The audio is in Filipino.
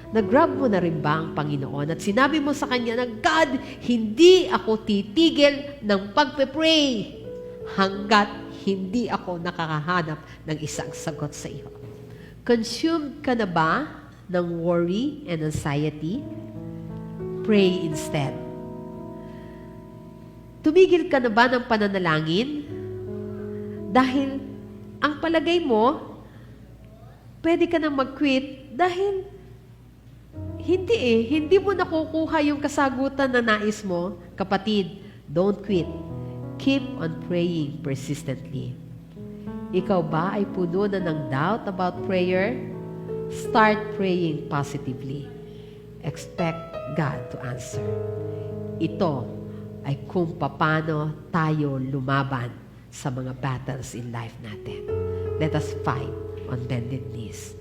Nag-grab mo na rin ba ang Panginoon at sinabi mo sa Kanya na, God, hindi ako titigil ng pagpe-pray hanggat hindi ako nakakahanap ng isang sagot sa iyo. Consumed ka na ba ng worry and anxiety? Pray instead. Tumigil ka na ba ng pananalangin? Dahil ang palagay mo, pwede ka nang mag-quit dahil hindi mo nakukuha yung kasagutan na nais mo. Kapatid, don't quit. Keep on praying persistently. Ikaw ba ay puno na ng doubt about prayer? Start praying positively. Expect God to answer. Ito ay kung paano tayo lumaban sa mga battles in life natin. Let us fight on bended knees.